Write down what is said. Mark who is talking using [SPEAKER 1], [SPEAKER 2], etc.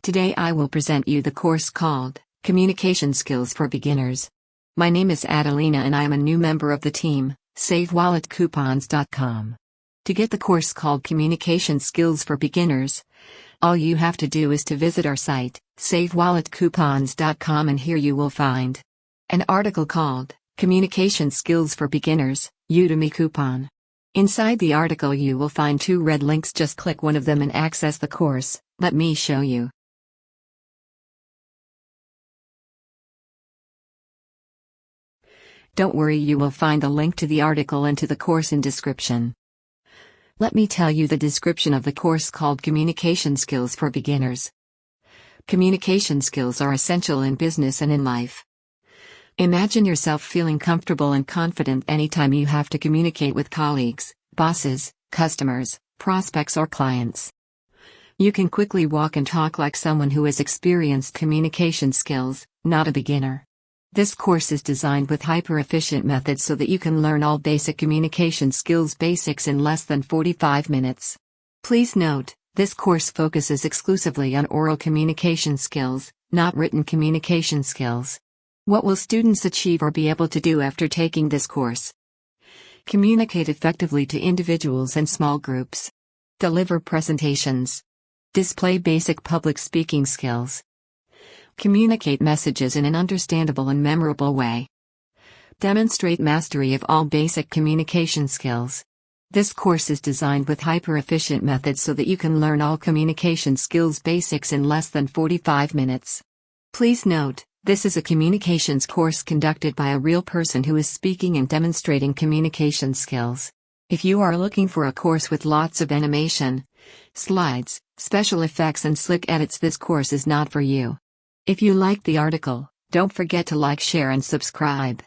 [SPEAKER 1] Today I will present you the course called Communication Skills for Beginners. My name is Adelina and I am a new member of the team, SaveWalletCoupons.com. To get the course called Communication Skills for Beginners, all you have to do is to visit our site, SaveWalletCoupons.com, and here you will find an article called Communication Skills for Beginners, Udemy Coupon. Inside the article you will find two red links. Just click one of them and access the course. Let me show you. Don't worry, you will find the link to the article and to the course in description. Let me tell you the description of the course called Communication Skills for Beginners. Communication skills are essential in business and in life. Imagine yourself feeling comfortable and confident anytime you have to communicate with colleagues, bosses, customers, prospects or clients. You can quickly walk and talk like someone who has experienced communication skills, not a beginner. This course is designed with hyper-efficient methods so that you can learn all basic communication skills basics in less than 45 minutes. Please note, this course focuses exclusively on oral communication skills, not written communication skills. What will students achieve or be able to do after taking this course? Communicate effectively to individuals and small groups. Deliver presentations. Display basic public speaking skills. Communicate messages in an understandable and memorable way. Demonstrate mastery of all basic communication skills. This course is designed with hyper-efficient methods so that you can learn all communication skills basics in less than 45 minutes. Please note, this is a communications course conducted by a real person who is speaking and demonstrating communication skills. If you are looking for a course with lots of animation, slides, special effects and slick edits, this course is not for you. If you liked the article, don't forget to like, share and subscribe.